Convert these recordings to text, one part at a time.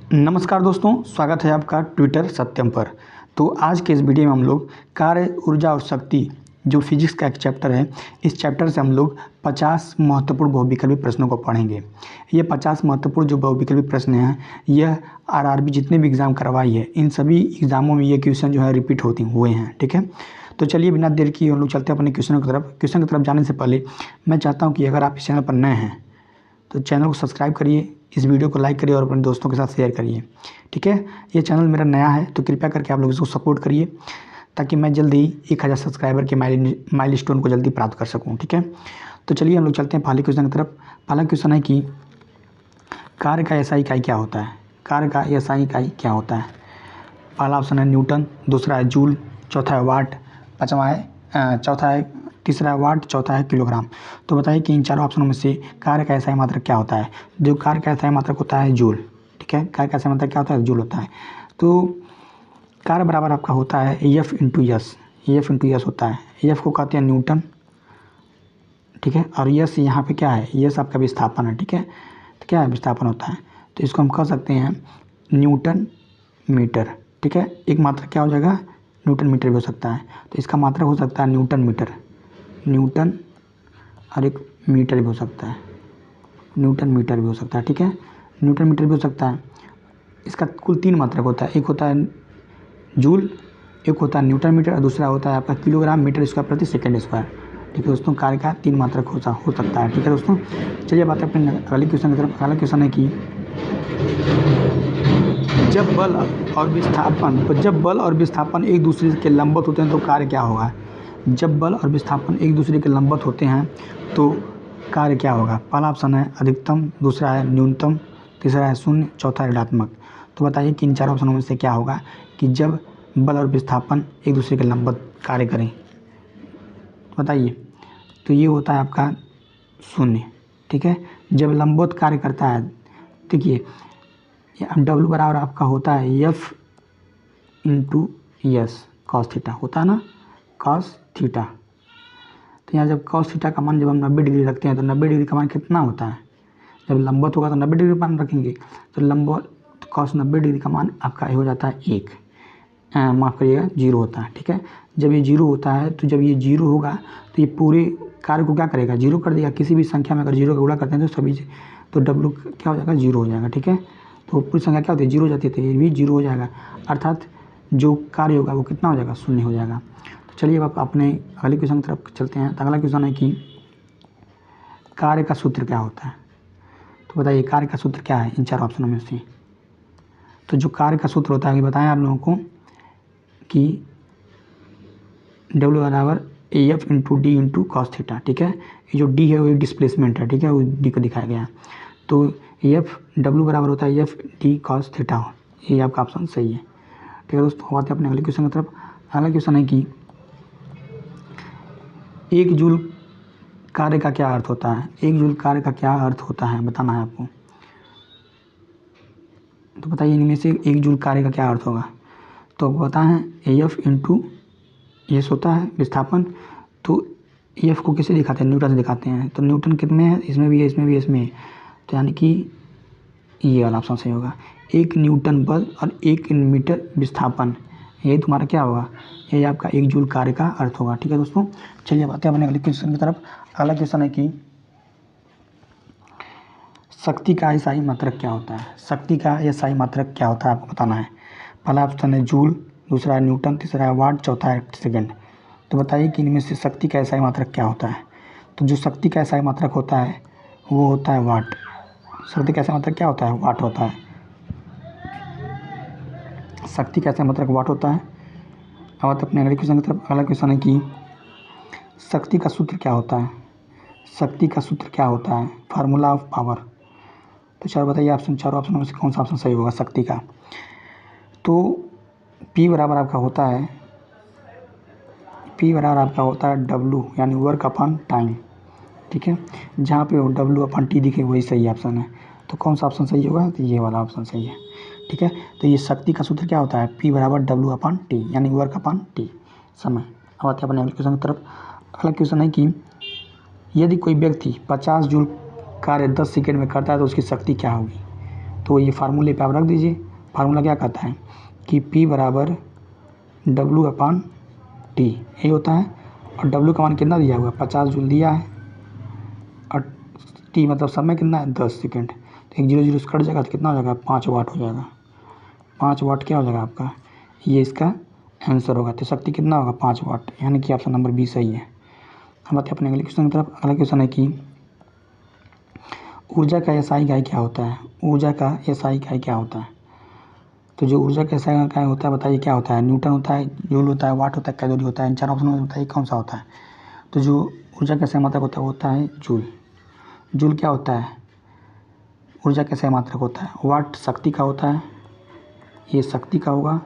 नमस्कार दोस्तों, स्वागत है आपका ट्विटर सत्यम पर। तो आज के इस वीडियो में हम लोग कार्य, ऊर्जा और शक्ति जो फिजिक्स का एक चैप्टर है, इस चैप्टर से हम लोग 50 महत्वपूर्ण बहुविकल्पी प्रश्नों को पढ़ेंगे। ये 50 महत्वपूर्ण जो बहुविकल्पी प्रश्न हैं, यह आरआरबी जितने भी एग्ज़ाम करवाई है, इन सभी एग्ज़ामों में ये क्वेश्चन जो है रिपीट होते हुए हैं। ठीक है, तो चलिए बिना देर किए हम लोग चलते हैं अपने क्वेश्चन की तरफ जाने से पहले मैं चाहता हूँ कि अगर आप इस चैनल पर नए हैं तो चैनल को सब्सक्राइब करिए, इस वीडियो को लाइक करिए और अपने दोस्तों के साथ शेयर करिए। ठीक है, ये चैनल मेरा नया है तो कृपया करके आप लोग इसको सपोर्ट करिए ताकि मैं जल्दी 1000 सब्सक्राइबर के माइलस्टोन को जल्दी प्राप्त कर सकूं। ठीक है, तो चलिए हम लोग चलते हैं पहले क्वेश्चन की तरफ। पहला क्वेश्चन है कि कार्य का एसआई इकाई क्या होता है। कार्य का एसआई इकाई क्या होता है? पहला ऑप्शन है न्यूटन, दूसरा है जूल, चौथा है वाट, तीसरा है वाट, चौथा है किलोग्राम। तो बताइए कि इन चारों ऑप्शनों में से कार्य का एसआई मात्रक क्या होता है? जो कार्य का एसआई मात्रक होता है जूल। ठीक है, कार्य का एसआई मात्रक क्या होता है? जूल होता है। तो कार्य बराबर आपका होता है F into yes. F into yes होता है। एफ को कहते हैं न्यूटन। ठीक है, और यस यहाँ पे क्या है? यस आपका विस्थापन है। ठीक है, तो क्या है? विस्थापन होता है। तो इसको हम कह सकते हैं न्यूटन मीटर। ठीक है, एक मात्रक क्या हो जाएगा? न्यूटन मीटर भी हो सकता है। तो इसका मात्रक हो सकता है न्यूटन मीटर, न्यूटन, और एक मीटर भी हो सकता है, न्यूटन मीटर भी हो सकता है। ठीक है, न्यूटन मीटर भी हो सकता है। इसका कुल 3 मात्रक होता है। एक होता है जूल, एक होता है न्यूटन मीटर और दूसरा होता है आपका किलोग्राम मीटर स्क्वायर प्रति सेकेंड स्क्वायर। ठीक है दोस्तों, कार्य का 3 मात्रक हो सकता है। ठीक है दोस्तों, चलिए बात है अपने अगले क्वेश्चन की तरफ। अगला क्वेश्चन है कि जब बल और विस्थापन एक दूसरे के लंबवत होते हैं तो कार्य क्या होगा? जब बल और विस्थापन एक दूसरे के लंबवत होते हैं तो कार्य क्या होगा? पहला ऑप्शन है अधिकतम, दूसरा है न्यूनतम, तीसरा है शून्य, चौथा है ऋणात्मक। तो बताइए कि इन चार ऑप्शनों में से क्या होगा कि जब बल और विस्थापन एक दूसरे के लंबवत कार्य करें? बताइए। तो ये होता है आपका शून्य। ठीक है, जब लंबवत कार्य करता है, देखिए डब्ल्यू बराबर आपका होता है F into yes cos theta, होता है ना, कॉस थीटा। तो यहाँ जब कॉस थीटा का मान जब हम 90 डिग्री रखते हैं तो 90 डिग्री का मान कितना होता है? जब लंबवत होगा तो 90 डिग्री मान रखेंगे, तो लंबवत कॉस 90 डिग्री का मान आपका हो जाता है 1, माफ़ करिएगा 0 होता है। ठीक है, जब ये 0 होता है तो जब ये 0 होगा तो ये पूरे कार्य को क्या करेगा? 0 कर देगा। किसी भी संख्या में अगर 0 का गुणा करते हैं तो सभी तो डब्ल्यू क्या हो जाएगा? 0 हो जाएगा। ठीक है, तो पूरी संख्या क्या होती है? 0 हो जाती है, तो ये भी 0 हो जाएगा, अर्थात जो कार्य होगा वो कितना हो जाएगा? शून्य हो जाएगा। तो चलिए अब अपने अगले क्वेश्चन की तरफ चलते हैं। तो अगला क्वेश्चन है कि कार्य का सूत्र क्या होता है? तो बताइए कार्य का सूत्र क्या है इन चार ऑप्शनों में से? तो जो कार्य का सूत्र होता है, बताएं आप लोगों को कि डब्ल्यू बराबर A F into D into cos theta. ठीक है, ये जो डी है वो डिस्प्लेसमेंट है। ठीक है, वो डी को दिखाया गया है। तो एफ डब्ल्यू बराबर होता है एफ डी कॉस थीटा। ये आपका ऑप्शन सही है। ठीक है दोस्तों, आते हैं अपने अगले क्वेश्चन की तरफ। अगला क्वेश्चन है कि 1 जूल कार्य का क्या अर्थ होता है? 1 जूल कार्य का क्या अर्थ होता है, बताना है आपको। तो बताइए इनमें से 1 जूल कार्य का क्या अर्थ होगा? तो पता है ए एफ इंटू यस होता है विस्थापन। तो एफ को किसे दिखाते हैं? न्यूटन से दिखाते हैं। तो न्यूटन कितने हैं? इसमें भी है, इसमें भी है, इसमें है। तो यानी कि ये वाला ऑप्शन सही होगा। 1 न्यूटन बल और 1 मीटर विस्थापन, यही तुम्हारा क्या होगा? यही आपका 1 जूल कार्य का अर्थ होगा। ठीक है दोस्तों, चलिए बातें अपने अगले क्वेश्चन की तरफ। अगला क्वेश्चन है कि शक्ति का एसआई मात्रक क्या होता है? शक्ति का एसआई मात्रक क्या होता है आपको बताना है। पहला ऑप्शन है जूल, दूसरा है न्यूटन, तीसरा है वाट, चौथा है सेकेंड। तो बताइए कि इनमें से शक्ति का एसआई मात्रक क्या होता है? तो जो शक्ति का एसआई मात्रक होता है वो होता है वाट। शक्ति का एसआई मात्रक क्या होता है? वाट होता है। शक्ति का एसआई मात्रक वाट होता है। अब अपने अगले क्वेश्चन की तरफ। अगला क्वेश्चन है कि शक्ति का सूत्र क्या होता है? शक्ति का सूत्र क्या होता है? Formula of power. तो चार बताइए ऑप्शन, चारों ऑप्शनों में से कौन सा ऑप्शन सही होगा शक्ति का? तो P बराबर आपका होता है, P बराबर आपका होता है W यानी वर्क अपॉन टाइम। ठीक है, जहाँ पे W अपॉन T दिखे वही सही ऑप्शन है। तो कौन सा ऑप्शन सही होगा? तो ये वाला ऑप्शन सही है। ठीक है, तो ये शक्ति का सूत्र क्या होता है? P बराबर W अपॉन T यानी वर्क अपॉन T समय। अब आते हैं अपने अगले क्वेश्चन की तरफ। अगला क्वेश्चन है कि यदि कोई व्यक्ति 50 जूल कार्य 10 सेकेंड में करता है तो उसकी शक्ति क्या होगी? तो ये फार्मूले पे आप रख दीजिए। फार्मूला क्या कहता है कि P बराबर W/T यही होता है। और W का मान कितना दिया हुआ है, 50 जूल दिया है, और T मतलब समय कितना है, 10 सेकेंड। तो 1 0 0 कट जाएगा तो कितना हो जाएगा, 5 वाट हो जाएगा। 5 वाट क्या हो जाएगा आपका, ये इसका आंसर होगा। तो शक्ति कितना होगा, 5 वाट, यानी कि ऑप्शन नंबर बी सही है। हम आते हैं अपने अगले क्वेश्चन की तरफ। अगला क्वेश्चन है कि ऊर्जा का एसआई इकाई क्या होता है। ऊर्जा का एसआई इकाई क्या होता है। तो जो ऊर्जा का एसआई इकाई होता है बताइए क्या होता है। न्यूटन होता है, जूल होता है, वाट होता है, कैलोरी होता है। इन चार ऑप्शन में बताइए कौन सा होता है। तो जो ऊर्जा का सही मात्रक होता है वो होता है जूल। जूल क्या होता है, ऊर्जा का सही मात्रक होता है। वाट शक्ति का होता है, ये शक्ति का होगा।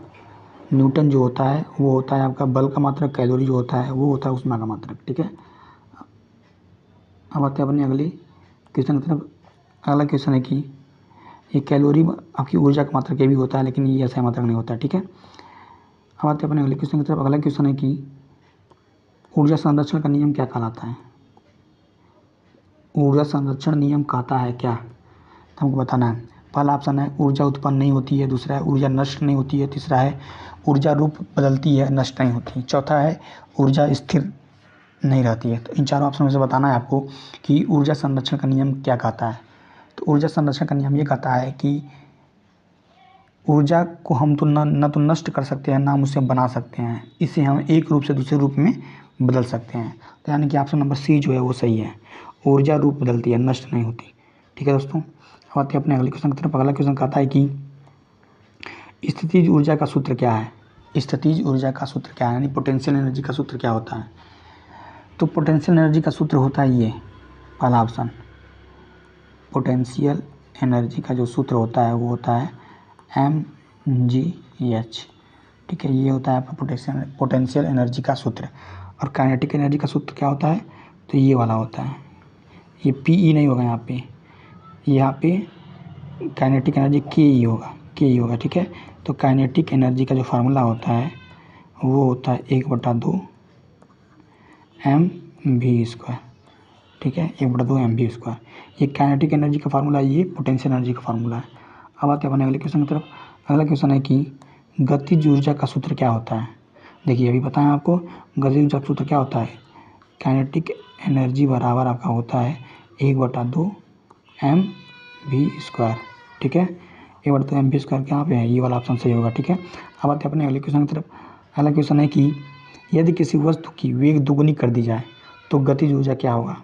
न्यूटन जो होता है वो होता है आपका बल का मात्रक। कैलोरी जो होता है वो होता है ऊष्मा का मात्रक। ठीक है, अब आते हैं अपने अगले क्वेश्चन की तरफ। अगला क्वेश्चन है कि ये कैलोरी आपकी ऊर्जा का मात्रक ये भी होता है, लेकिन ये सही मात्रक नहीं होता है। ठीक है, अब आते हैं अपने अगले क्वेश्चन की तरफ। अगला क्वेश्चन है कि ऊर्जा संरक्षण का नियम क्या कहलाता है। ऊर्जा संरक्षण नियम कहता है क्या, तो हमको बताना है। पहला ऑप्शन है ऊर्जा उत्पन्न नहीं होती है, दूसरा है ऊर्जा नष्ट नहीं होती है, तीसरा है ऊर्जा रूप बदलती है, नष्ट नहीं होती, चौथा है ऊर्जा स्थिर नहीं रहती है। तो इन चारों ऑप्शन में से बताना है आपको कि ऊर्जा संरक्षण का नियम क्या कहता है। तो ऊर्जा संरक्षण का नियम ये कहता है कि ऊर्जा को हम तो न तो नष्ट कर सकते हैं, ना हम उसे बना सकते हैं, इसे हम एक रूप से दूसरे रूप में बदल सकते हैं। तो यानी कि ऑप्शन नंबर सी जो है वो सही है, ऊर्जा रूप बदलती है, नष्ट नहीं होती। ठीक है दोस्तों, अब आते हैं अपने अगले क्वेश्चन की तरफ। अगला क्वेश्चन कहता है कि स्थितिज ऊर्जा का सूत्र क्या है। स्थितिज ऊर्जा का सूत्र क्या है, यानी पोटेंशियल एनर्जी का सूत्र क्या होता है। तो पोटेंशियल एनर्जी का सूत्र होता है ये पहला ऑप्शन। पोटेंशियल एनर्जी का जो सूत्र होता है वो होता है mgh। ठीक है, ये होता है आपका पोटेंशियल एनर्जी का सूत्र। और काइनेटिक एनर्जी का सूत्र क्या होता है, तो ये वाला होता है, ये PE नहीं होगा यहाँ पे काइनेटिक एनर्जी KE होगा। ठीक है, तो काइनेटिक एनर्जी का जो फार्मूला होता है वो होता है 1/2 mv²। ठीक है, 1/2 mv²। ये काइनेटिक एनर्जी का फार्मूला, ये पोटेंशियल एनर्जी का फार्मूला है। अब आते हैं अपने अगले क्वेश्चन की तरफ। अगला क्वेश्चन है कि गतिज ऊर्जा का सूत्र क्या होता है। देखिए अभी बताएं आपको, गतिज ऊर्जा का सूत्र क्या होता है। काइनेटिक एनर्जी बराबर आपका होता है 1/2 mv²। ठीक है, 1/2 mv² कहाँ पे है, ये वाला ऑप्शन सही होगा। ठीक है, अब आते हैं अपने अगले क्वेश्चन की तरफ। अगला क्वेश्चन है कि यदि किसी वस्तु की वेग दुगुनी कर दी जाए तो गतिज ऊर्जा क्या होगा।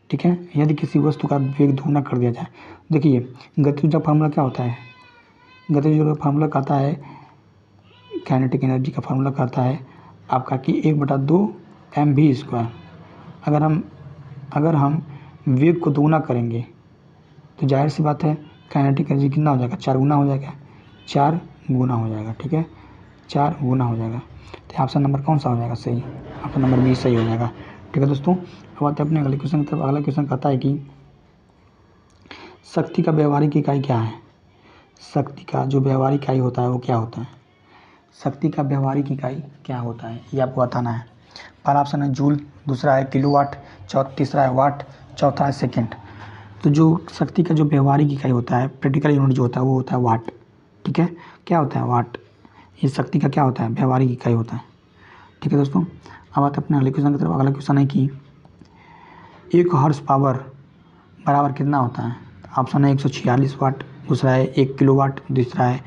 ठीक है, यदि किसी वस्तु का वेग दुगुना कर दिया जाए, देखिए गतिज ऊर्जा फार्मूला क्या होता है। गतिज ऊर्जा फार्मूला कहता है, काइनेटिक एनर्जी का फार्मूला कहता है आपका कि 1/2 mv²। अगर हम वेग को दुगुना करेंगे तो जाहिर सी बात है काइनेटिक एनर्जी कितना हो जाएगा, 4 गुना हो जाएगा, 4 गुना हो जाएगा। ठीक है, 4 गुना हो जाएगा। तो ऑप्शन नंबर कौन सा हो जाएगा सही, ऑप्शन नंबर बी सही हो जाएगा। ठीक है दोस्तों, अब आते हैं अपने अगले क्वेश्चन की तरफ। अगला क्वेश्चन कहता है कि शक्ति का व्यवहारिक इकाई क्या है। शक्ति का जो व्यवहारिक इकाई होता है वो क्या होता है। शक्ति का व्यवहारिक इकाई क्या होता है ये आपको बताना है। पहला ऑप्शन है जूल, दूसरा है किलोवाट, तीसरा है वाट, चौथा है सेकेंड। तो जो शक्ति का जो व्यवहारिक इकाई होता है, प्रैक्टिकल यूनिट जो होता है वो होता है वाट। ठीक है, क्या होता है वाट, ये शक्ति का क्या होता है, व्यवहारिक इकाई होता है। ठीक है दोस्तों, अब आते हैं अपने अगले क्वेश्चन की तरफ। अगला क्वेश्चन है कि 1 हॉर्स पावर बराबर कितना होता है। ऑप्शन है 146 वाट, दूसरा है 1 किलोवाट, तीसरा है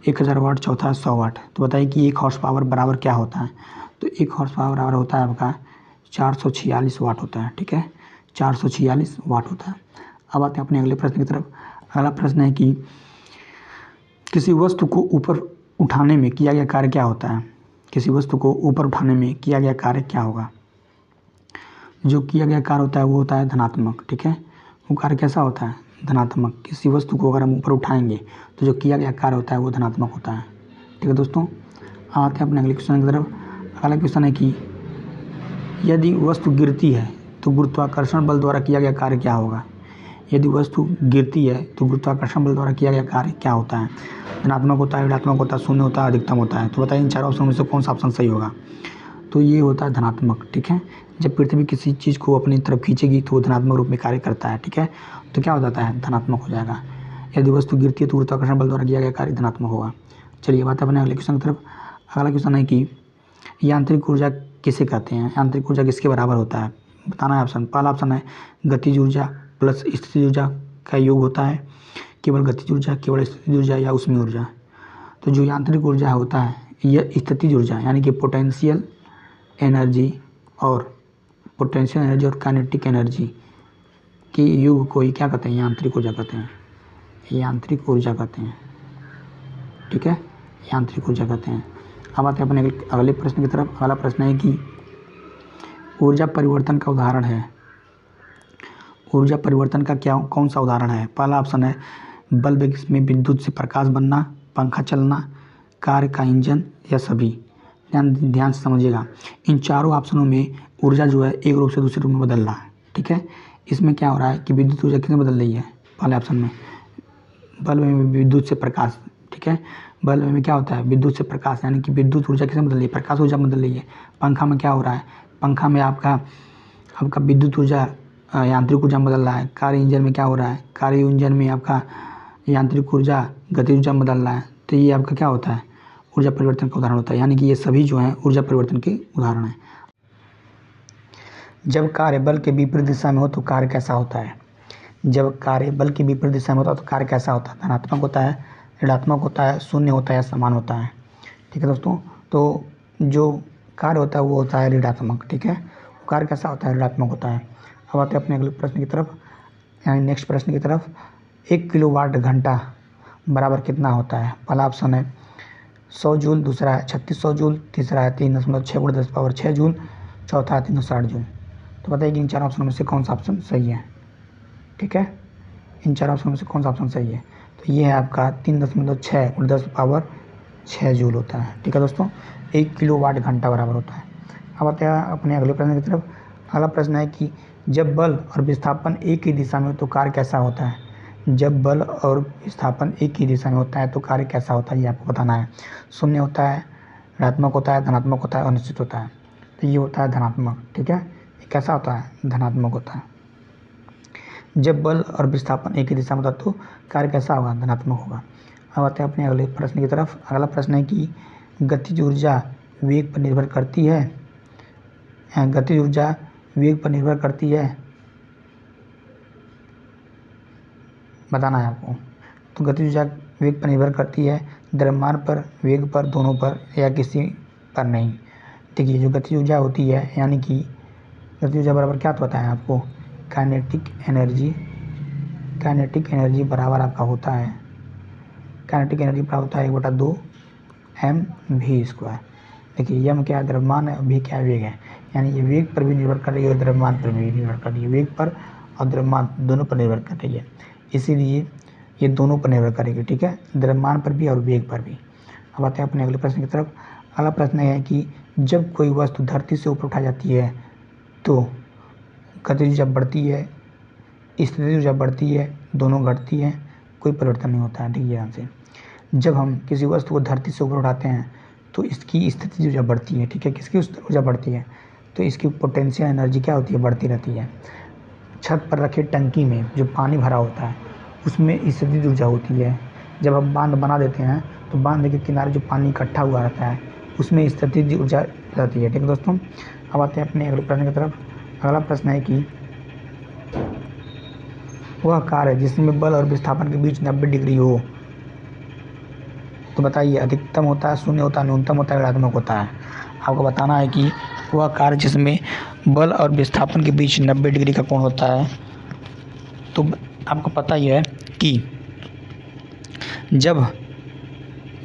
1000 वाट, चौथा है 100 वाट। तो बताइए कि 1 हॉर्स पावर बराबर क्या होता है। तो 1 हॉर्स पावर बराबर होता है आपका 446 वाट होता है। ठीक है, 446 वाट होता है। अब आते हैं अपने अगले प्रश्न की तरफ। अगला प्रश्न है कि किसी वस्तु को ऊपर उठाने में किया गया कार्य क्या होता है। किसी वस्तु को ऊपर उठाने में किया गया कार्य क्या होगा। जो किया गया कार्य होता है वो होता है धनात्मक। ठीक है, वो कार्य कैसा होता है, धनात्मक। किसी वस्तु को अगर हम ऊपर उठाएंगे तो जो किया गया कार्य होता है वो धनात्मक होता है। ठीक है दोस्तों, आते हैं अपने अगले क्वेश्चन की तरफ। अगला क्वेश्चन है कि यदि वस्तु गिरती है तो गुरुत्वाकर्षण बल द्वारा किया गया कार्य क्या होगा। यदि वस्तु गिरती है तो गुरुत्वाकर्षण बल द्वारा किया गया कार्य क्या होता है। धनात्मक होता है, ऋणात्मक होता है, शून्य होता है, अधिकतम होता है। तो बताइए इन चारों ऑप्शन में से कौन सा ऑप्शन सही होगा। तो ये होता है धनात्मक। ठीक है, जब पृथ्वी किसी चीज़ को अपनी तरफ खींचेगी तो वो धनात्मक रूप में कार्य करता है। ठीक है, तो क्या हो जाता है, धनात्मक हो जाएगा। यदि वस्तु गिरती है तो गुरुत्वाकर्षण बल द्वारा किया गया कार्य धनात्मक होगा। चलिए बात है अपने अगले क्वेश्चन की तरफ। अगला क्वेश्चन है कि यांत्रिक ऊर्जा किसे कहते हैं, यांत्रिक ऊर्जा किसके बराबर होता है, बताना है ऑप्शन। पहला ऑप्शन है गतिज ऊर्जा प्लस स्थितिज ऊर्जा का योग होता है, केवल गतिज ऊर्जा, केवल स्थितिज ऊर्जा या ऊष्मीय ऊर्जा। तो जो यांत्रिक ऊर्जा होता है यह स्थितिज ऊर्जा यानी कि पोटेंशियल एनर्जी और काइनेटिक एनर्जी के योग को ही क्या कहते हैं, यांत्रिक ऊर्जा कहते हैं, यांत्रिक ऊर्जा कहते हैं। ठीक है, यांत्रिक ऊर्जा कहते हैं। अब आते हैं अपने अगले प्रश्न की तरफ। अगला प्रश्न है कि ऊर्जा परिवर्तन का उदाहरण है, ऊर्जा परिवर्तन का कौन सा उदाहरण है। पहला ऑप्शन है बल्ब में विद्युत से प्रकाश बनना, पंखा चलना, कार का इंजन या सभी। ध्यान से समझिएगा, इन चारों ऑप्शनों में ऊर्जा जो है एक रूप से दूसरे रूप में बदल रहा है। ठीक है, इसमें क्या हो रहा है कि विद्युत ऊर्जा किसमें बदल रही है, पहले ऑप्शन में बल्ब में विद्युत से प्रकाश। ठीक है, बल्ब में क्या होता है, विद्युत से प्रकाश, यानी कि विद्युत ऊर्जा किसमें बदल रही है, प्रकाश ऊर्जा बदल रही है। पंखा में क्या हो रहा है, पंखा में आपका विद्युत ऊर्जा यांत्रिक ऊर्जा बदल रहा है। कार इंजन में क्या हो रहा है, कार इंजन में आपका यांत्रिक ऊर्जा गति ऊर्जा बदल रहा है। तो ये आपका क्या होता है, ऊर्जा परिवर्तन का उदाहरण होता है, यानी कि ये सभी जो हैं ऊर्जा परिवर्तन के उदाहरण हैं। जब कार्य बल के विपरीत दिशा में हो तो कार्य कैसा होता है, जब कार्य बल की विपरीत दिशा में होता है तो कार्य कैसा होता है, धनात्मक होता है, ऋणात्मक होता है, शून्य होता है या समान होता है। ठीक है दोस्तों, तो जो कार्य होता है वो होता है ऋणात्मक। ठीक है, कार्य कैसा होता है, ऋणात्मक होता है। अब आते हैं अपने अगले प्रश्न की तरफ, यानी नेक्स्ट प्रश्न की तरफ। 1 किलोवाट घंटा बराबर कितना होता है। पहला ऑप्शन है 100 जूल, दूसरा है 3600 जूल, तीसरा है 3.6 × 10⁻6 जूल, चौथा है 360 जूल। तो बताइए कि इन चार ऑप्शन में से कौन सा ऑप्शन सही है। ठीक है, इन चार ऑप्शन में से कौन सा ऑप्शन सही है। तो ये है आपका 3.6 × 10⁻6 जूल होता है। ठीक है दोस्तों, 1 किलोवाट घंटा बराबर होता है। अब आते हैं अपने अगले प्रश्न की तरफ। अगला प्रश्न है कि जब बल और विस्थापन एक ही दिशा में हो तो कार्य कैसा होता है। जब बल और विस्थापन एक ही दिशा में होता है तो कार्य कैसा होता है, ये आपको बताना है। शून्य होता है, ऋणात्मक होता है, धनात्मक होता है, अनिश्चित होता है। तो ये होता है धनात्मक। ठीक है, ये कैसा होता है, धनात्मक होता है। जब बल और विस्थापन एक ही दिशा में होता है तो कार्य कैसा होगा, धनात्मक होगा। अब आते हैं अपने अगले प्रश्न की तरफ। अगला प्रश्न है कि गतिज ऊर्जा वेग पर निर्भर करती है, गतिज ऊर्जा वेग पर निर्भर करती है, बताना है आपको। तो गतिज ऊर्जा वेग पर निर्भर करती है, द्रव्यमान पर, वेग पर, दोनों पर या किसी पर नहीं। देखिए जो गतिज ऊर्जा होती है, यानी कि गतिज ऊर्जा बराबर क्या होता है आपको, काइनेटिक एनर्जी। काइनेटिक एनर्जी बराबर आपका होता है, काइनेटिक एनर्जी बराबर होता है 1/2 mv²। देखिए m क्या है, द्रव्यमान है, v क्या है, वेग है। यानी ये वेग पर भी निर्भर कर रही है और द्रव्यमान पर भी निर्भर कर रही है, वेग पर और द्रव्यमान दोनों पर निर्भर कर रही है, इसीलिए ये दोनों पर निर्भर करेगी। ठीक है, द्रव्यमान पर भी और वेग पर भी। अब आते हैं अपने अगले प्रश्न की तरफ। अगला प्रश्न है कि जब कोई वस्तु धरती से ऊपर उठाई जाती है तो गतिज ऊर्जा बढ़ती है, स्थितिज ऊर्जा बढ़ती है, दोनों घटती है, कोई परिवर्तन नहीं होता है। ठीक है, ध्यान से, जब हम किसी वस्तु को धरती से ऊपर उठाते हैं तो इसकी स्थितिज ऊर्जा बढ़ती है। ठीक है, किसकी ऊर्जा बढ़ती है, तो इसकी पोटेंशियल एनर्जी क्या होती है, बढ़ती रहती है। छत पर रखे टंकी में जो पानी भरा होता है उसमें स्थितिज ऊर्जा होती है। जब हम बांध बना देते हैं तो बांध के किनारे जो पानी इकट्ठा हुआ रहता है उसमें स्थितिज ऊर्जा रहती है। ठीक है दोस्तों, अब आते हैं अपने अगले प्रश्न की तरफ। अगला प्रश्न है कि वह कार्य जिसमें बल और विस्थापन के बीच 90 डिग्री हो, तो बताइए अधिकतम होता है, शून्य होता है, न्यूनतम होता है, ऋणात्मक होता है। आपको बताना है कि वह कार्य जिसमें बल और विस्थापन के बीच 90 डिग्री का कोण होता है। तो आपको पता ही है कि जब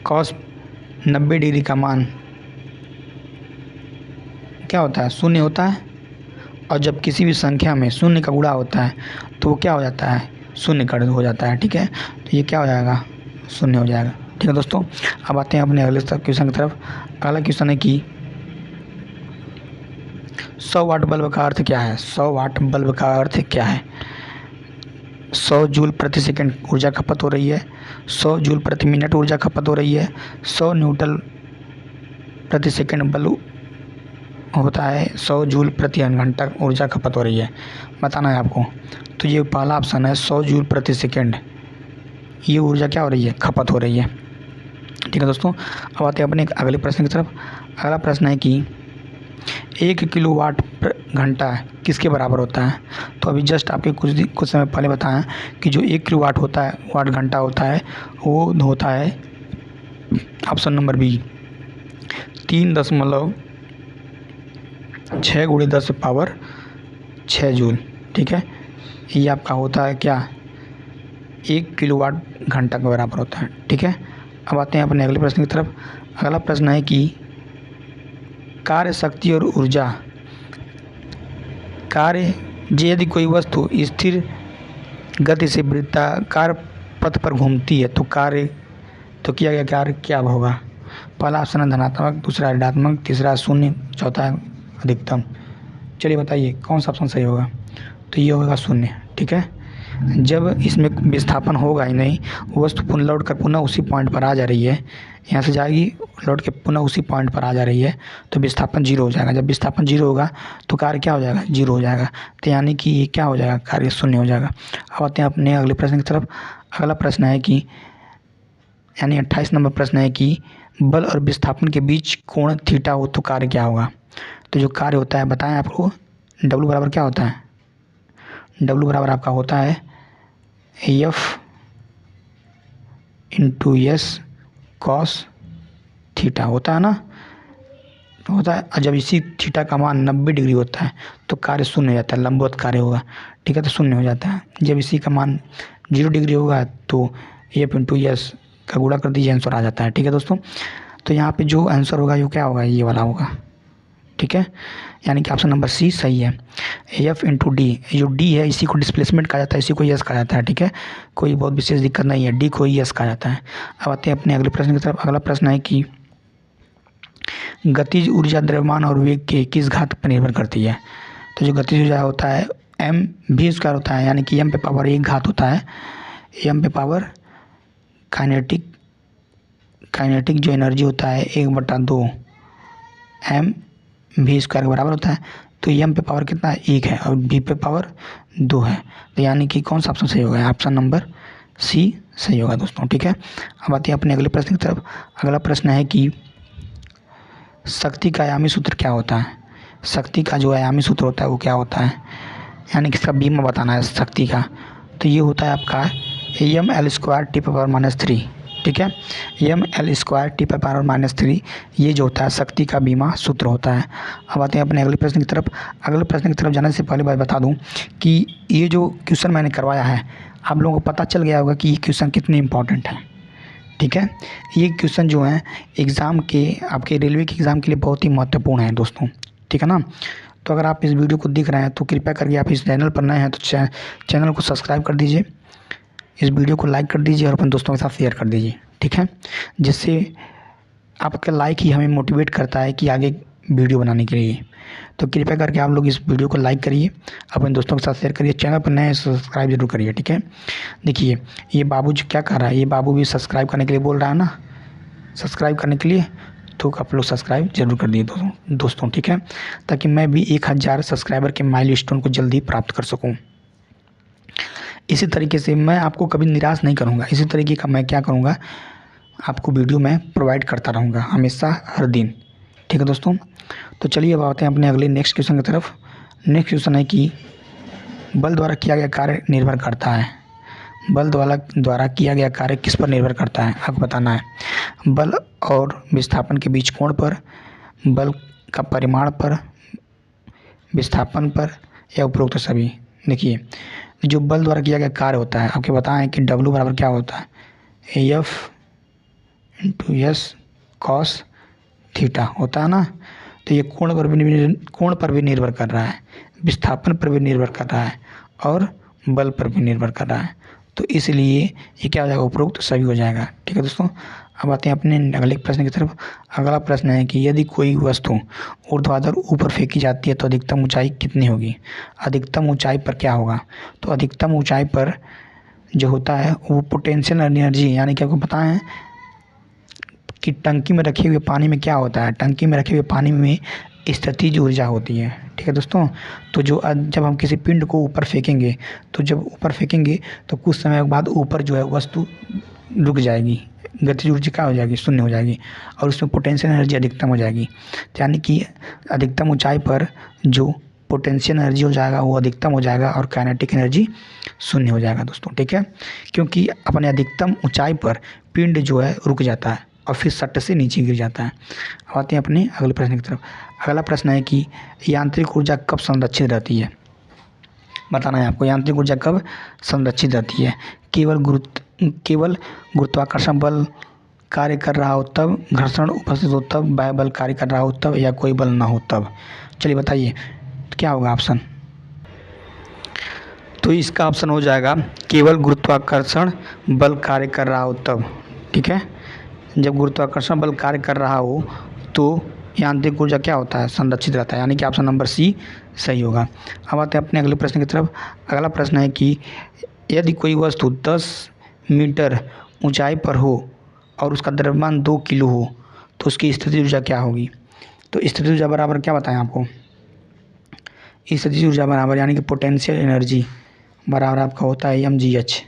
cos 90 डिग्री का मान क्या होता है, शून्य होता है, और जब किसी भी संख्या में शून्य का गुणा होता है तो वो क्या हो जाता है, शून्य का हो जाता है। ठीक है, तो ये क्या हो जाएगा, शून्य हो जाएगा। ठीक है दोस्तों, अब आते हैं अपने अगले क्वेश्चन की तरफ। अगला क्वेश्चन है कि 100 वाट बल्ब का अर्थ क्या है। 100 वाट बल्ब का अर्थ क्या है। 100 जूल प्रति सेकंड ऊर्जा खपत हो रही है, 100 जूल प्रति मिनट ऊर्जा खपत हो रही है, 100 न्यूटन प्रति सेकंड बल्ब होता है, 100 जूल प्रति घंटा ऊर्जा खपत हो रही है, बताना है आपको। तो ये पहला ऑप्शन है 100 जूल प्रति सेकंड, ये ऊर्जा क्या हो रही है, खपत हो रही है। ठीक है दोस्तों, अब आते हैं अपने अगले प्रश्न की तरफ। अगला प्रश्न है कि 1 किलोवाट घंटा किसके बराबर होता है। तो अभी जस्ट आपके कुछ समय पहले बताएं कि जो 1 किलोवाट होता है, वाट घंटा होता है, वो होता है ऑप्शन नंबर बी 3.6 × 10⁻6 जूल। ठीक है, ये आपका होता है क्या, 1 किलोवाट घंटा के बराबर होता है। ठीक है, अब आते हैं अपने अगले प्रश्न की तरफ। अगला प्रश्न है कि कार्य शक्ति और ऊर्जा कार्य यदि कोई वस्तु स्थिर गति से वृत्ताकार पथ पर घूमती है तो किया गया कार्य क्या होगा। पहला ऑप्शन है धनात्मक, दूसरा ऋणात्मक, तीसरा शून्य, चौथा है अधिकतम। चलिए बताइए कौन सा ऑप्शन सही होगा। तो ये होगा शून्य। ठीक है, जब इसमें विस्थापन होगा ही नहीं, वस्तु पुनः लौट कर पुनः उसी पॉइंट पर आ जा रही है, यहाँ से जाएगी लौट के पुनः उसी पॉइंट पर आ जा रही है, तो विस्थापन जीरो हो जाएगा। जब विस्थापन जीरो होगा तो कार्य क्या हो जाएगा, जीरो हो जाएगा। तो यानी कि ये क्या हो जाएगा, कार्य शून्य हो जाएगा। अब आते हैं अपने अगले प्रश्न की तरफ। अगला प्रश्न है कि यानी 28 नंबर प्रश्न है कि बल और विस्थापन के बीच कोण थीटा हो तो कार्य क्या होगा। तो जो कार्य होता है बताएं आपको, डब्लू बराबर क्या होता है, डब्लू बराबर आपका होता है F × S cos थीटा होता है ना, होता है। और जब इसी थीटा का मान 90 डिग्री होता है तो कार्य शून्य हो जाता है, लंबवत कार्य होगा। ठीक है, तो शून्य हो जाता है। जब इसी का मान 0 डिग्री होगा तो F × S का गुणा कर दीजिए, आंसर आ जाता है। ठीक है दोस्तों, तो यहाँ पे जो आंसर होगा वो क्या होगा, ये वाला होगा। ठीक है, यानी कि ऑप्शन नंबर सी सही है। F × D, जो D है इसी को डिस्प्लेसमेंट कहा जाता है, इसी को यस कहा जाता है। ठीक है, कोई बहुत विशेष दिक्कत नहीं है, D को यस कहा जाता है। अब आते हैं अपने अगले प्रश्न की तरफ। अगला प्रश्न है कि गतिज ऊर्जा द्रव्यमान और वेग के किस घात पर निर्भर करती है। तो जो गतिज ऊर्जा होता है mv² होता है, यानी कि m पे पावर 1 घात होता है। m पे पावर काइनेटिक जो एनर्जी होता है 1/2 mv² के बराबर होता है। तो m पे पावर कितना है, 1 है, और v पे पावर 2 है। तो यानी कि कौन सा ऑप्शन सही होगा, ऑप्शन नंबर सी सही होगा दोस्तों। ठीक है, अब आते हैं अपने अगले प्रश्न की तरफ। अगला प्रश्न है कि शक्ति का आयामी सूत्र क्या होता है। शक्ति का जो आयामी सूत्र होता है वो क्या होता है, यानी कि इसका बीमा बताना है शक्ति का। तो ये होता है आपका mL² T⁻³ ठीक है, mL² T⁻³ ये जो होता है शक्ति का बीमा सूत्र होता है। अब आते हैं अपने अगले प्रश्न की तरफ। अगले प्रश्न की तरफ जाने से पहले बात बता दूं कि ये जो क्वेश्चन मैंने करवाया है आप लोगों को पता चल गया होगा कि ये क्वेश्चन कितने इंपॉर्टेंट है। ठीक है, ये क्वेश्चन जो है एग्ज़ाम के, आपके रेलवे के एग्ज़ाम के लिए बहुत ही महत्वपूर्ण है दोस्तों। ठीक है ना, तो अगर आप इस वीडियो को देख रहे हैं तो कृपया करके आप इस चैनल पर नए हैं तो चैनल को सब्सक्राइब कर दीजिए, इस वीडियो को लाइक कर दीजिए और अपने दोस्तों के साथ शेयर कर दीजिए। ठीक है, जिससे आपका लाइक ही हमें मोटिवेट करता है कि आगे वीडियो बनाने के लिए। तो कृपया करके आप लोग इस वीडियो को लाइक करिए, अपने दोस्तों के साथ शेयर करिए, चैनल पर नए सब्सक्राइब जरूर करिए। ठीक है, देखिए ये बाबू जो क्या कर रहा है, ये बाबू भी सब्सक्राइब करने के लिए बोल रहा है ना, सब्सक्राइब करने के लिए, तो आप लोग सब्सक्राइब जरूर कर दिए दोस्तों। ठीक है, ताकि मैं भी 1000 सब्सक्राइबर के माइलस्टोन को जल्दी प्राप्त कर सकूँ। इसी तरीके से मैं आपको कभी निराश नहीं करूँगा, इसी तरीके का मैं क्या करूँगा, आपको वीडियो मैं प्रोवाइड करता रहूँगा हमेशा, हर दिन। ठीक है दोस्तों, तो चलिए अब आते हैं अपने अगले नेक्स्ट क्वेश्चन की तरफ। नेक्स्ट क्वेश्चन है कि बल द्वारा किया गया कार्य निर्भर करता है, बल द्वारा किया गया कार्य किस पर निर्भर करता है, आपको बताना है। बल और विस्थापन के बीच कोण पर, बल का परिमाण पर, विस्थापन पर, या उपरोक्त सभी। देखिए जो बल द्वारा किया गया कार्य होता है, आपके बताएं कि W बराबर क्या होता है, F × S cos थीटा होता है ना। तो ये कोण पर भी निर्भर कर रहा है, विस्थापन पर भी निर्भर कर रहा है और बल पर भी निर्भर कर रहा है। तो इसलिए ये क्या हो जाएगा, उपरोक्त सभी हो जाएगा। ठीक है दोस्तों, अब आते हैं अपने अगले प्रश्न की तरफ। अगला प्रश्न है कि यदि कोई वस्तु ऊर्ध्वाधर ऊपर फेंकी जाती है तो अधिकतम ऊंचाई कितनी होगी। अधिकतम ऊंचाई पर क्या होगा, तो अधिकतम ऊंचाई पर जो होता है वो पोटेंशियल एनर्जी, यानी कि आपको पता है कि टंकी में रखे हुए पानी में क्या होता है, टंकी में रखे हुए पानी में स्थितिज ऊर्जा होती है। ठीक है दोस्तों, तो जब हम किसी पिंड को ऊपर फेंकेंगे, तो जब ऊपर फेंकेंगे तो कुछ समय के बाद ऊपर जो है वस्तु रुक जाएगी, गतिज ऊर्जा क्या हो जाएगी, शून्य हो जाएगी, और उसमें पोटेंशियल एनर्जी अधिकतम हो जाएगी। यानी कि अधिकतम ऊंचाई पर जो पोटेंशियल एनर्जी हो जाएगा वो अधिकतम हो जाएगा और काइनेटिक एनर्जी शून्य हो जाएगा दोस्तों। ठीक है, क्योंकि अपने अधिकतम ऊंचाई पर पिंड जो है रुक जाता है और फिर सट से नीचे गिर जाता है। अब आते हैं अपने अगले प्रश्न की तरफ। अगला प्रश्न है कि यांत्रिक ऊर्जा कब संरक्षित रहती है, बताना है आपको। यांत्रिक ऊर्जा कब संरक्षित रहती है? केवल गुरुत्वाकर्षण बल कार्य कर रहा हो तब, घर्षण उपस्थित हो तब, बाह्य बल कार्य कर रहा हो तब, या कोई बल ना हो तब। चलिए बताइए क्या होगा ऑप्शन। तो इसका ऑप्शन हो जाएगा केवल गुरुत्वाकर्षण बल कार्य कर रहा हो तब। ठीक है, जब गुरुत्वाकर्षण बल कार्य कर रहा हो तो यांत्रिक ऊर्जा क्या होता है, संरक्षित रहता है, यानी कि ऑप्शन नंबर सी सही होगा। अब आते हैं अपने अगले प्रश्न की तरफ। अगला प्रश्न है कि यदि कोई वस्तु 10 मीटर ऊंचाई पर हो और उसका द्रव्यमान 2 किलो हो तो उसकी स्थितिज ऊर्जा क्या होगी। तो स्थितिज ऊर्जा बराबर क्या बताएं आपको, स्थितिज ऊर्जा बराबर यानी कि पोटेंशियल एनर्जी बराबर आपका होता है mgh।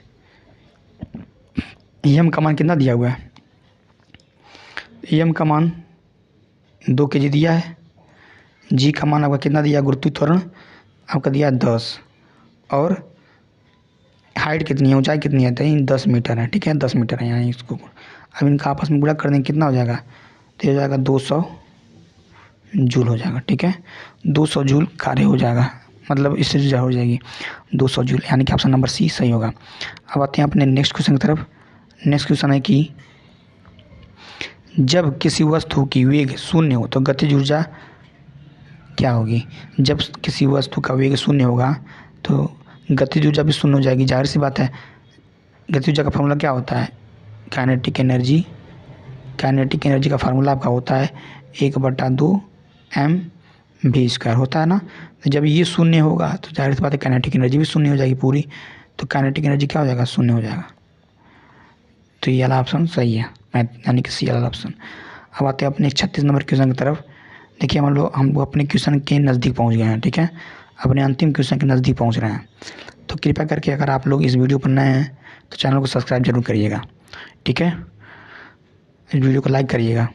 एम का मान कितना दिया हुआ है, एम का मान 2 kg दिया है, जी का मान आपका कितना दिया, गुरुत्वीय त्वरण आपका दिया 10, और हाइट कितनी है, ऊंचाई कितनी है, तो 10 मीटर है। ठीक है, 10 मीटर है यहाँ इसको। अब इनका आपस में गुणा कर देंगे कितना हो जाएगा, तो हो जाएगा 200 जूल हो जाएगा। ठीक है, 200 जूल कार्य हो जाएगा, मतलब इससे ऊर्जा हो जाएगी 200 जूल, यानी कि ऑप्शन नंबर सी सही होगा। अब आते हैं अपने नेक्स्ट क्वेश्चन की तरफ। नेक्स्ट क्वेश्चन है कि जब किसी वस्तु की वेग शून्य हो तो गतिज ऊर्जा क्या होगी। जब किसी वस्तु का वेग शून्य होगा तो गतिज ऊर्जा भी शून्य हो जाएगी, जाहिर सी बात है। गतिज ऊर्जा का फार्मूला क्या होता है, काइनेटिक एनर्जी। काइनेटिक एनर्जी का फार्मूला आपका होता है 1/2 mv² होता है ना। तो जब ये शून्य होगा तो जाहिर सी बात है काइनेटिक एनर्जी भी शून्य हो जाएगी पूरी, तो काइनेटिक एनर्जी क्या हो जाएगा, शून्य हो जाएगा। तो ये वाला ऑप्शन सही है, यानी कि सी वाला ऑप्शन। अब आते हैं अपने 36 नंबर क्वेश्चन की तरफ। देखिए हम लोग अपने क्वेश्चन के नज़दीक पहुंच गए हैं। ठीक है, अपने अंतिम क्वेश्चन के नज़दीक पहुंच रहे हैं। तो कृपया करके अगर आप लोग इस वीडियो पर नए हैं तो चैनल को सब्सक्राइब जरूर करिएगा। ठीक है, इस वीडियो को लाइक करिएगा।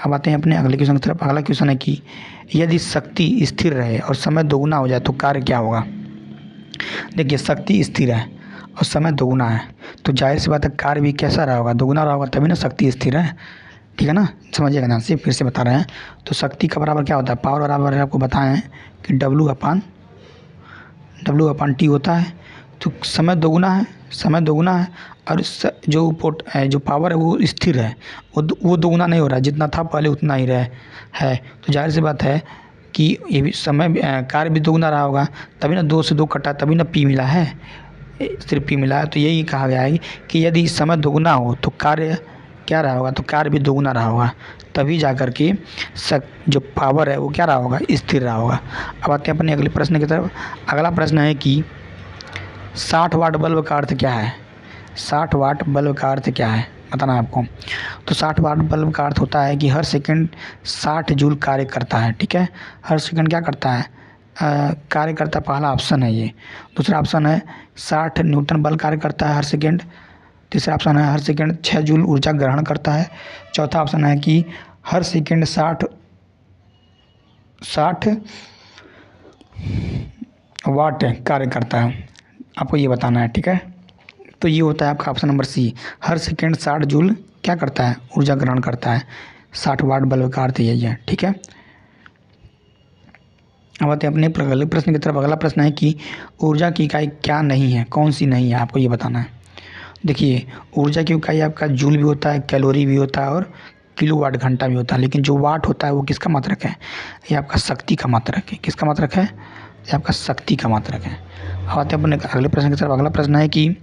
अब आते हैं अपने अगले क्वेश्चन की तरफ। अगला क्वेश्चन है कि यदि शक्ति स्थिर रहे और समय दोगुना हो जाए तो कार्य क्या होगा। देखिए शक्ति स्थिर है और समय दोगुना है तो जाहिर सी बात है कार्य भी कैसा रहा होगा, दोगुना रहा होगा, तभी ना शक्ति स्थिर है। ठीक है ना, समझिएगा ना, सिर्फ फिर से बता रहे हैं। तो शक्ति का बराबर क्या होता है, पावर बराबर आपको बताएं कि W/T होता है। तो समय दोगुना है और जो पावर है वो स्थिर है, वो दोगुना नहीं हो रहा है, जितना था पहले उतना ही है। तो जाहिर सी बात है कि ये भी समय कार्य भी दोगुना रहा होगा, तभी ना 2 से 2 कटा, तभी ना P मिला है, सिर्फ P मिला है। तो यही कहा गया है कि यदि समय दोगुना हो तो कार्य क्या रहा होगा, तो कार्य भी दोगुना रहा होगा, तभी जा कर के जो पावर है वो क्या रहा होगा, स्थिर रहा होगा। अब आते हैं अपने अगले प्रश्न की तरफ। अगला प्रश्न है कि 60 वाट बल्ब का अर्थ क्या है। 60 वाट बल्ब का अर्थ क्या है बताना है आपको। तो 60 वाट बल्ब का अर्थ होता है कि हर सेकंड 60 जूल कार्य करता है। ठीक है, हर सेकंड क्या करता है, कार्य करता है, पहला ऑप्शन है ये। दूसरा ऑप्शन है 60 न्यूटन बल कार्य करता है हर सेकंड। तीसरा ऑप्शन है हर सेकंड 6 जूल ऊर्जा ग्रहण करता है। चौथा ऑप्शन है कि हर सेकंड 60 वाट कार्य करता है, आपको ये बताना है। ठीक है, तो ये होता है आपका ऑप्शन नंबर सी, हर सेकंड 60 जूल क्या करता है, ऊर्जा ग्रहण करता है। 60 वाट बल्ब का अर्थ यही है। ठीक है, अब आते हैं अपने अगले प्रश्न की तरफ। अगला प्रश्न है कि ऊर्जा की इकाई क्या नहीं है, कौन सी नहीं है, आपको ये बताना है। देखिए ऊर्जा की इकाई आपका जूल भी होता है, कैलोरी भी होता है और किलोवाट घंटा भी होता है, लेकिन जो वाट होता है वो किसका मात्रक है, ये आपका शक्ति का मात्रक है। किसका मात्रक है, ये आपका शक्ति का मात्रक है। अब आते हैं अपने अगले प्रश्न की तरफ। अगला प्रश्न है कि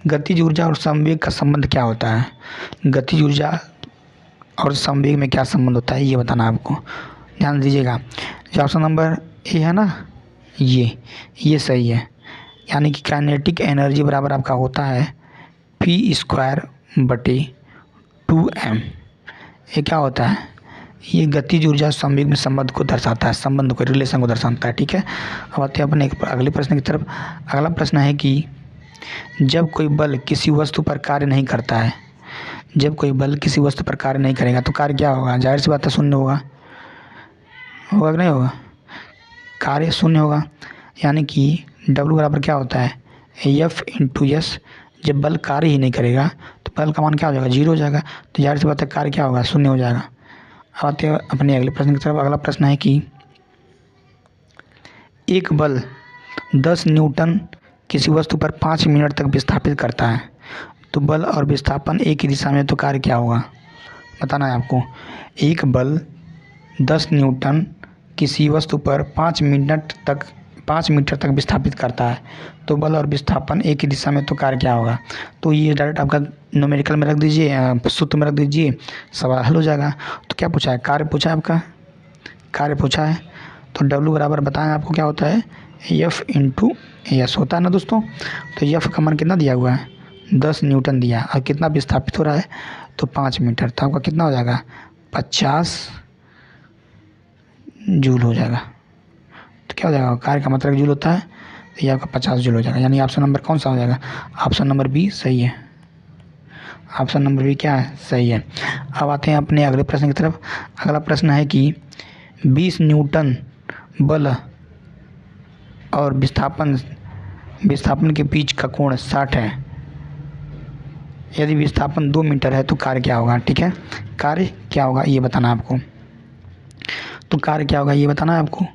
गतिज ऊर्जा और संवेग का संबंध क्या होता है। गतिज ऊर्जा और संवेग में क्या संबंध होता है, ये बताना है आपको। ध्यान दीजिएगा, जो ऑप्शन नंबर ए है ना, ये सही है, यानी कि काइनेटिक एनर्जी बराबर आपका होता है P² बटे 2m। ये क्या होता है? ये गतिज ऊर्जा संवेग में संबंध को दर्शाता है, संबंध को, रिलेशन को दर्शाता है। ठीक है, अब आते हैं अपने अगले प्रश्न की तरफ। अगला प्रश्न है कि जब कोई बल किसी वस्तु पर कार्य नहीं करता है, जब कोई बल किसी वस्तु पर कार्य नहीं करेगा तो कार्य क्या होगा? जाहिर सी बात है शून्य होगा। होगा कि नहीं होगा? कार्य शून्य होगा। यानी कि W बराबर क्या होता है? F into S. जब बल कार्य ही नहीं करेगा तो बल का मान क्या हो जाएगा? 0 हो जाएगा। तो जाहिर सी बात है कार्य क्या होगा? शून्य हो जाएगा। अब आते हैं अपने अगले प्रश्न की तरफ। अगला प्रश्न है कि एक बल 10 न्यूटन किसी वस्तु पर 5 मिनट तक विस्थापित करता है, तो बल और विस्थापन एक ही दिशा में, तो कार्य क्या होगा? बताना है आपको। एक बल 10 न्यूटन किसी वस्तु पर 5 मीटर तक विस्थापित करता है, तो बल और विस्थापन एक ही दिशा में, तो कार्य क्या होगा? तो ये डायरेक्ट आपका न्यूमेरिकल में रख दीजिए, सूत्र में रख दीजिए, सवाल हल हो जाएगा। तो क्या पूछा है? कार्य पूछा है, आपका कार्य पूछा है। तो W बराबर बताएं आपको क्या होता है? F इंटू एस होता है ना दोस्तों। तो F का मान कितना दिया हुआ है? 10 न्यूटन दिया, और कितना विस्थापित हो रहा है? तो 5 मीटर। तो आपका कितना हो जाएगा? 50 जूल हो जाएगा। तो क्या हो जाएगा? कार्य का मतलब जूल होता है, तो ये आपका 50 जूल हो जाएगा। यानी ऑप्शन नंबर कौन सा हो जाएगा? ऑप्शन नंबर बी सही है। ऑप्शन नंबर बी क्या है? सही है। अब आते हैं अपने अगले प्रश्न की तरफ। अगला प्रश्न है कि 20 न्यूटन बल और विस्थापन के बीच का कोण 60 है। यदि विस्थापन 2 मीटर है तो कार्य क्या होगा? ठीक है, कार्य क्या होगा ये बताना है आपको। तो कार्य क्या होगा ये बताना है आपको।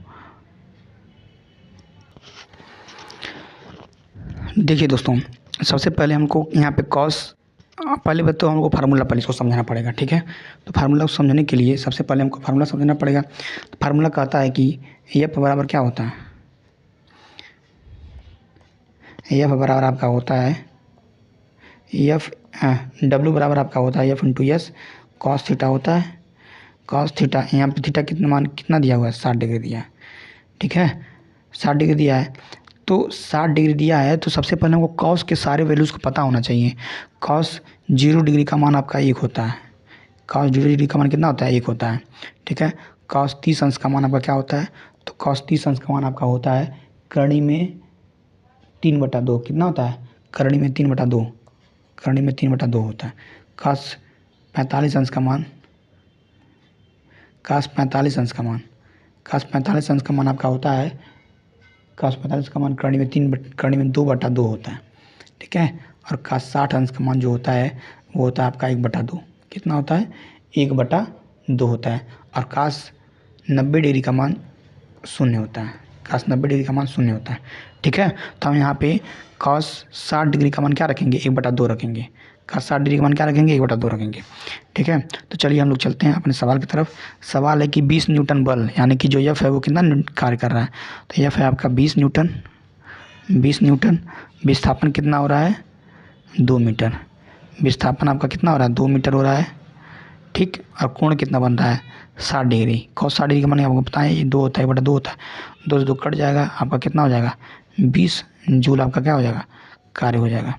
देखिए दोस्तों, सबसे पहले हमको यहाँ पे पहले बात तो हमको फार्मूला पहले इसको समझाना पड़ेगा। ठीक है, तो फार्मूला को समझने के लिए सबसे पहले हमको फार्मूला समझना पड़ेगा। तो फार्मूला कहता है कि F बराबर क्या होता है? F बराबर आपका होता है W बराबर आपका होता है F into S cos theta होता है। कॉस थीटा, यहाँ पे थीटा कितना दिया हुआ है? 60 डिग्री दिया है। ठीक है, 60 डिग्री दिया है। तो 60 डिग्री दिया है तो सबसे पहले हमको कॉस के सारे वैल्यूज़ को पता होना चाहिए। कॉस 0 डिग्री का मान आपका 1 होता है। कॉस 0 डिग्री का मान कितना होता है? 1 होता है। ठीक है, कॉस 30 अंश का मान आपका क्या होता है? तो कॉस 30 अंश का मान आपका होता है करणी में 3/2। कितना होता है? करणी में 3/2, करणी में 3/2 होता है। कॉस 45 अंश का मान, कॉस 45 अंश का मान, कॉस 45 अंश का मान आपका होता है, कॉस 45 का मान करणी में 2/2 होता है। ठीक है, और कॉस 60 अंश का मान जो होता है वो होता है आपका 1/2। कितना होता है? 1/2 होता है। और कॉस 90 डिग्री का मान 0 होता है। कॉस 90 डिग्री का मान 0 होता है। ठीक है, तो हम यहाँ पे कॉस 60 डिग्री का मान क्या रखेंगे? 1/2 रखेंगे। कॉस 60 डिग्री का मान क्या रखेंगे? 1/2 रखेंगे। ठीक है, तो चलिए हम लोग चलते हैं अपने सवाल की तरफ। सवाल है कि 20 न्यूटन बल, यानी कि जो F है वो कितना कार्य कर रहा है? तो F है आपका 20 न्यूटन। 20 न्यूटन। विस्थापन कितना हो रहा है? 2 मीटर। विस्थापन आपका कितना हो रहा है? 2 मीटर हो रहा है। ठीक, और कोण कितना बन रहा है? 60 डिग्री। कॉस 60 डिग्री का मान आपको पता है, ये 2 होता है, 1/2 होता है। 2 से 2 कट जाएगा, आपका कितना हो जाएगा? 20 जूल आपका क्या हो जाएगा? कार्य हो जाएगा।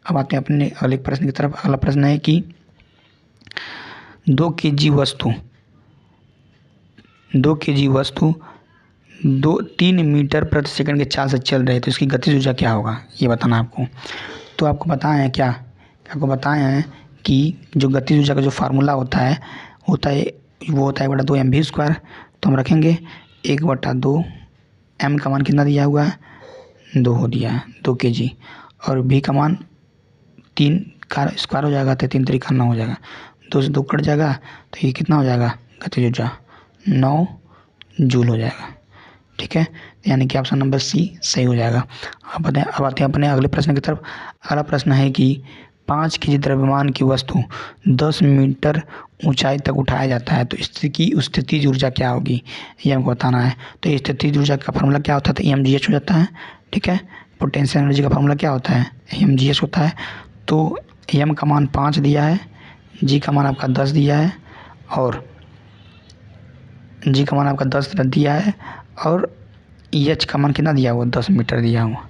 अब आते हैं अपने अगले प्रश्न की तरफ। अगला प्रश्न है कि 2 kg वस्तु 3 मीटर प्रति सेकंड के चाल से चल रही है, तो इसकी गतिज ऊर्जा क्या होगा ये बताना है आपको। तो आपको बताएं क्या, आपको बताएं हैं कि जो गतिज ऊर्जा का जो फार्मूला होता है वो होता है 1/2 mv²। तो हम रखेंगे 1/2 m का मान कितना दिया हुआ है? 2 हो दिया है, 2 kg। और v का मान 3 का स्क्वायर हो जाएगा, तो 3 तरीका 9 हो जाएगा। 2 से 2 कट जाएगा, तो ये कितना हो जाएगा? गतिज ऊर्जा 9 जूल हो जाएगा। ठीक है, यानी कि ऑप्शन नंबर सी सही हो जाएगा। अब आते हैं अपने अगले प्रश्न की तरफ। अगला प्रश्न है कि 5 kg द्रव्यमान की वस्तु 10 मीटर ऊंचाई तक उठाया जाता है, तो इसकी स्थितिज ऊर्जा क्या होगी ये हमको बताना है। तो स्थितिज ऊर्जा का फार्मूला क्या होता है? तो mgh हो जाता है। ठीक है, पोटेंशियल एनर्जी का फार्मूला क्या होता है? mgh होता है। तो m का मान 5 दिया है, g का मान आपका 10 दिया है, और g का मान आपका 10 दिया है, और h का मान कितना दिया हुआ? 10 मीटर दिया हुआ।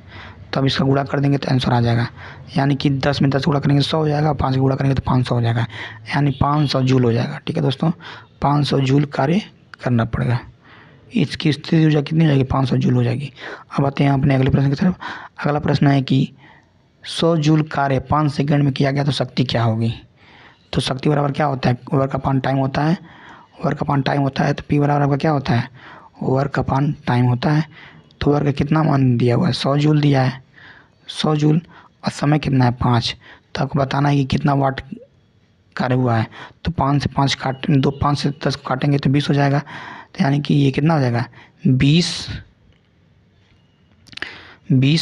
तो अब इसका गुणा कर देंगे तो आंसर आ जाएगा, यानी कि 10 में 10 गुणा करेंगे तो 100 हो जाएगा, 5 गुणा करेंगे तो 500 हो जाएगा, यानी 500 जूल हो जाएगा। ठीक है दोस्तों, 500 जूल कार्य करना पड़ेगा। इसकी स्थिति ऊर्जा कितनी हो जाएगी, 500 जूल हो जाएगी। अब आते हैं अपने अगले प्रश्न की तरफ। अगला प्रश्न है कि 100 जूल कार्य 5 सेकंड में किया गया तो शक्ति क्या होगी। तो शक्ति बराबर क्या होता है, वर्क अपॉन टाइम होता है, वर्क अपॉन टाइम होता है। तो पी बराबर आपका क्या होता है, वर्क अपॉन टाइम होता है। तो वर्क कितना मान दिया हुआ है, 100 जूल दिया है, 100 जूल, और समय कितना है 5। तो आपको बताना है कि कितना वाट कार्य हुआ है। तो 5 से 5 काट दो, 5 से 10 काटेंगे तो 20 हो जाएगा। तो यानी कि ये कितना हो जाएगा, 20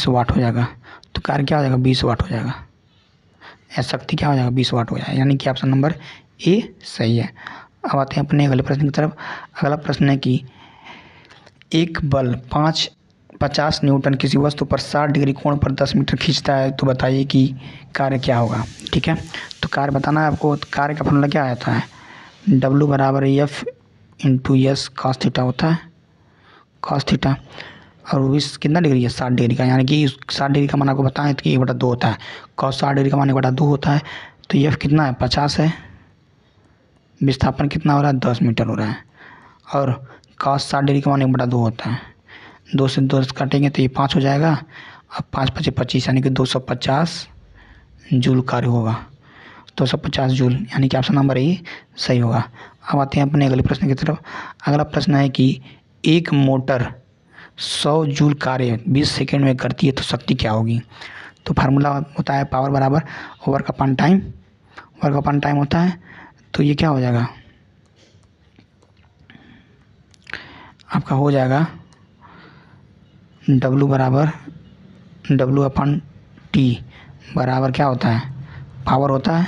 वाट हो जाएगा। तो कार्य क्या हो जाएगा, 20 वाट हो जाएगा, या शक्ति क्या हो जाएगा, 20 वाट हो जाएगा, यानी कि ऑप्शन नंबर ए सही है। अब आते हैं अपने अगले प्रश्न की तरफ। अगला प्रश्न है कि एक बल 50 न्यूटन किसी वस्तु पर 60 डिग्री कोण पर 10 मीटर खींचता है, तो बताइए कि कार्य क्या होगा। ठीक है, तो कार्य बताना है आपको। तो कार्य का फॉर्मूला क्या आता है, W बराबर F into S cos theta होता है, कॉस थीटा। और इस कितना डिग्री है, 60 डिग्री का, यानी कि 60 डिग्री का मान आपको बताएं तो 1/2 होता है। कॉस 60 डिग्री का मान 1/2 होता है। तो एफ कितना है, 50 है। विस्थापन कितना हो रहा है, 10 मीटर हो रहा है। और कॉस 60 डिग्री का मान 1/2 होता है। 2 से 2 काटेंगे तो ये 5 हो जाएगा। अब 5 × 5 = 25, यानी कि 250 जूल कार्य होगा, 250 जूल, यानी कि ऑप्शन नंबर ए सही होगा। अब आते हैं अपने अगले प्रश्न की तरफ। अगला प्रश्न है कि एक मोटर 100 जूल कार्य 20 सेकंड में करती है तो शक्ति क्या होगी। तो फार्मूला होता है पावर बराबर work upon time, work upon time होता है। तो ये क्या हो जाएगा, आपका हो जाएगा W बराबर W अपॉन टी बराबर क्या होता है, पावर होता है।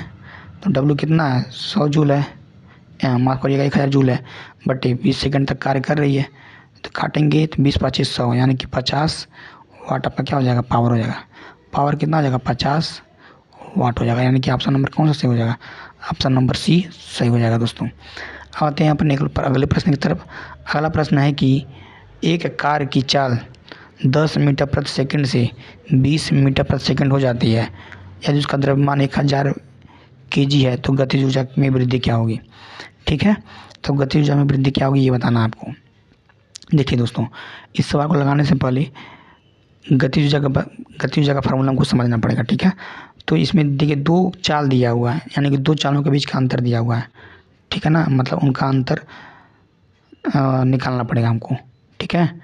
तो W कितना है, 100 जूल है, माफ करिएगा 1000 जूल है, बट 20 सेकंड तक कार्य कर रही है। तो काटेंगे तो 20 × 25 = 100, यानी कि 50 वाट आपका क्या हो जाएगा, पावर हो जाएगा। पावर कितना हो जाएगा, 50 वाट हो जाएगा, यानी कि ऑप्शन नंबर कौन सा सही हो जाएगा, ऑप्शन नंबर सी सही हो जाएगा दोस्तों। आते हैं अपने अगले प्रश्न की तरफ। अगला प्रश्न है कि एक कार की चाल 10 मीटर प्रति सेकंड से 20 मीटर प्रति सेकंड हो जाती है, यदि उसका द्रव्यमान 1000 kg है, तो गतिज ऊर्जा में वृद्धि क्या होगी। ठीक है, तो गतिज ऊर्जा में वृद्धि क्या होगी ये बताना आपको। देखिए दोस्तों, इस सवाल को लगाने से पहले गतिज ऊर्जा का फार्मूला हमको समझना पड़ेगा। ठीक है, तो इसमें देखिए 2 चाल दिया हुआ है, यानी कि 2 चालों के बीच का अंतर दिया हुआ है। ठीक है ना, मतलब उनका अंतर निकालना पड़ेगा हमको। ठीक है,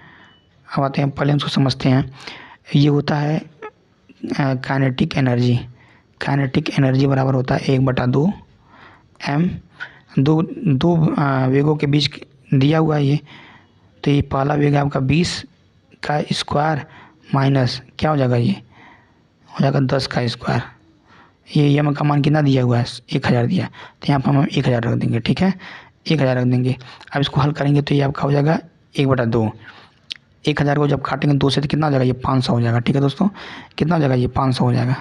अब आते हैं, पहले उसको समझते हैं। ये होता है काइनेटिक एनर्जी। काइनेटिक एनर्जी बराबर होता है 1/2 m। दो वेगों के बीच दिया हुआ है ये। तो ये पहला वेग है आपका 20 का स्क्वायर माइनस क्या हो जाएगा, ये हो जाएगा 10 का स्क्वायर। ये यम का मान कितना दिया हुआ है, 1000 दिया, तो यहाँ पर हम 1000 रख देंगे। ठीक है, 1000 रख देंगे। अब इसको हल करेंगे तो ये आपका हो जाएगा 1/2। 1000 को जब काटेंगे 2 से तो कितना हो जाएगा, ये 500 हो जाएगा। ठीक है दोस्तों, कितना हो जाएगा, ये 500 हो जाएगा।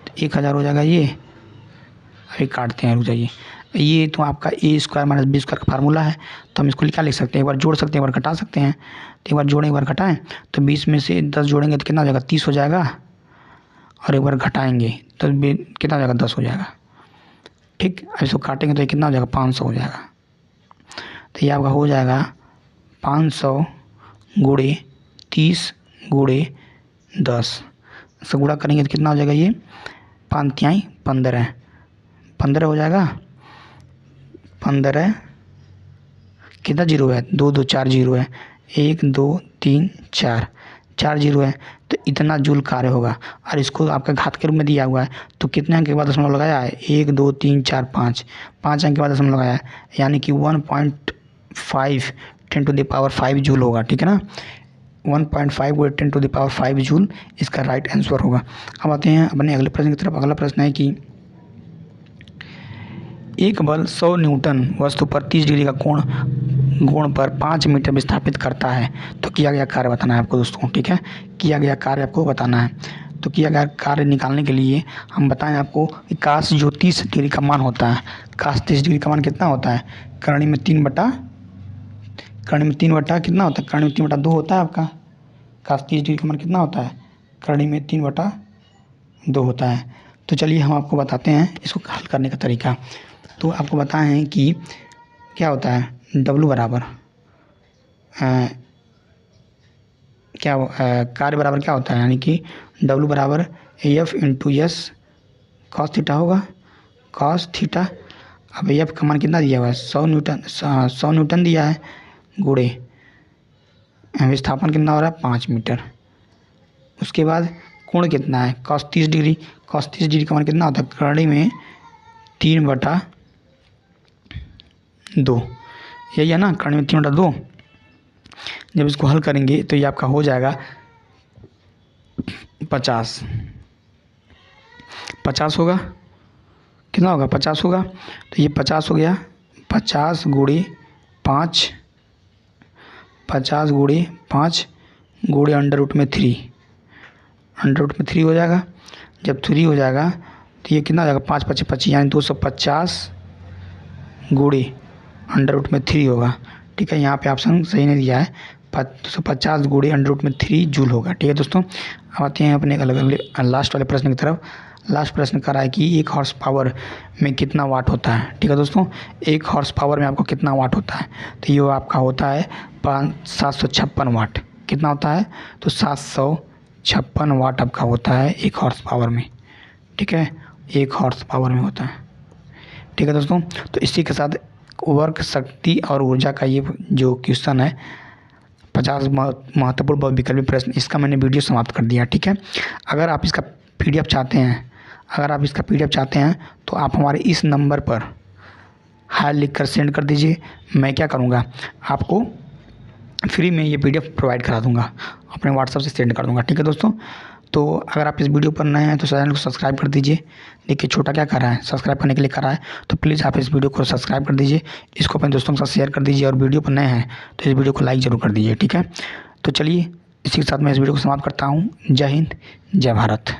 तो 1000 हो जाएगा ये। अभी काटते हैं, रुक जाइए। ये तो आपका A² - B² का फार्मूला है, तो हम इसको क्या लिख सकते हैं, एक बार जोड़ सकते हैं, एक बार घटा सकते हैं। तो एक बार जोड़ें, एक बार घटाएं, तो 20 में से 10 जोड़ेंगे तो कितना हो जाएगा, 30 हो जाएगा। और एक बार घटाएंगे तो कितना हो जाएगा, 10 हो जाएगा। ठीक, अब इसको काटेंगे तो ये कितना हो जाएगा, 500 हो जाएगा। तो ये आपका हो जाएगा 500 × 30 × 10, इससे गुणा करेंगे तो कितना हो जाएगा, ये 5 × 15 हो जाएगा। 15 कितना जीरो है, 2 2 4 जीरो है, 1 2 3 4 जीरो है। तो इतना जूल कार्य होगा। और इसको आपका घात के रूप में दिया हुआ है, तो कितने अंक के बाद दशमलव लगाया है, 1 2 3 4 5 अंक के बाद दशमलव लगाया है, यानी कि 1.5 × 10⁵ जूल होगा। ठीक है ना, 1.5 × 10⁵ जूल इसका राइट आंसर होगा। अब आते हैं अपने अगले प्रश्न की तरफ। अगला प्रश्न है कि एक बल 100 न्यूटन वस्तु पर 30 डिग्री का कोण पर 5 मीटर विस्थापित करता है, तो किया गया कार्य बताना है आपको दोस्तों। ठीक है, किया गया कार्य आपको बताना है। तो किया गया कार्य निकालने के लिए हम बताएं आपको कि काश जो 30 डिग्री का मान होता है, काश 30 डिग्री का मान कितना होता है, करणी में 3 बटा कितना होता है, करणी में 3/2 होता है आपका। काश 30 डिग्री का मान कितना होता है, करनी में 3/2 होता है। तो चलिए हम आपको बताते हैं इसको हल करने का तरीका। तो आपको बताएं कि क्या होता है W बराबर कार्य बराबर क्या होता है, यानी कि W बराबर AF into S cos theta होगा, कॉस थीटा। अब AF का मान कितना दिया हुआ है 100 न्यूटन दिया है, गुणे विस्थापन कितना हो रहा है 5 मीटर। उसके बाद कोण कितना है cos 30 डिग्री, cos 30 डिग्री का मान कितना होता है करनी में 3/2, यही है ना, करनी में 3/2। जब इसको हल करेंगे तो ये आपका हो जाएगा 50 होगा, कितना होगा 50 होगा। तो ये 50 हो गया, 50 गुणे 5, 50 गुणे 5 गुणे √3, √3 हो जाएगा। जब 3 हो जाएगा तो ये कितना हो जाएगा 5 × 5 = 25, यानी 250 गुणे √3 होगा। ठीक है, यहाँ पे ऑप्शन सही नहीं दिया है, 250 गुणे √3 जूल होगा। ठीक है दोस्तों, अब आते हैं अपने अलग लास्ट वाले प्रश्न की तरफ। लास्ट प्रश्न कर रहा है कि 1 हॉर्स पावर में कितना वाट होता है। ठीक है दोस्तों, 1 हॉर्स पावर में आपको कितना वाट होता है, तो ये आपका होता है 756 वाट। कितना होता है, तो 756 वाट आपका होता है 1 हॉर्स पावर में। ठीक है, 1 हॉर्स पावर में होता है। ठीक है दोस्तों, तो इसी के साथ वर्क शक्ति और ऊर्जा का ये जो क्वेश्चन है 50 महत्वपूर्ण बहुविकल्पी प्रश्न, इसका मैंने वीडियो समाप्त कर दिया। ठीक है, अगर आप इसका PDF चाहते हैं तो आप हमारे इस नंबर पर हाय लिख कर सेंड कर दीजिए। मैं क्या करूँगा, आपको फ्री में ये PDF प्रोवाइड करा दूँगा, अपने WhatsApp से सेंड कर दूँगा। ठीक है दोस्तों, तो अगर आप इस वीडियो पर नए हैं तो चैनल को सब्सक्राइब कर दीजिए। देखिए छोटा क्या कर रहा है, सब्सक्राइब करने के लिए कर रहा है, तो प्लीज़ आप इस वीडियो को सब्सक्राइब कर दीजिए, इसको अपने दोस्तों के साथ शेयर कर दीजिए, और वीडियो पर नए हैं तो इस वीडियो को लाइक ज़रूर कर दीजिए। ठीक है, तो चलिए इसी के साथ मैं इस वीडियो को समाप्त करता हूँ। जय हिंद, जय भारत।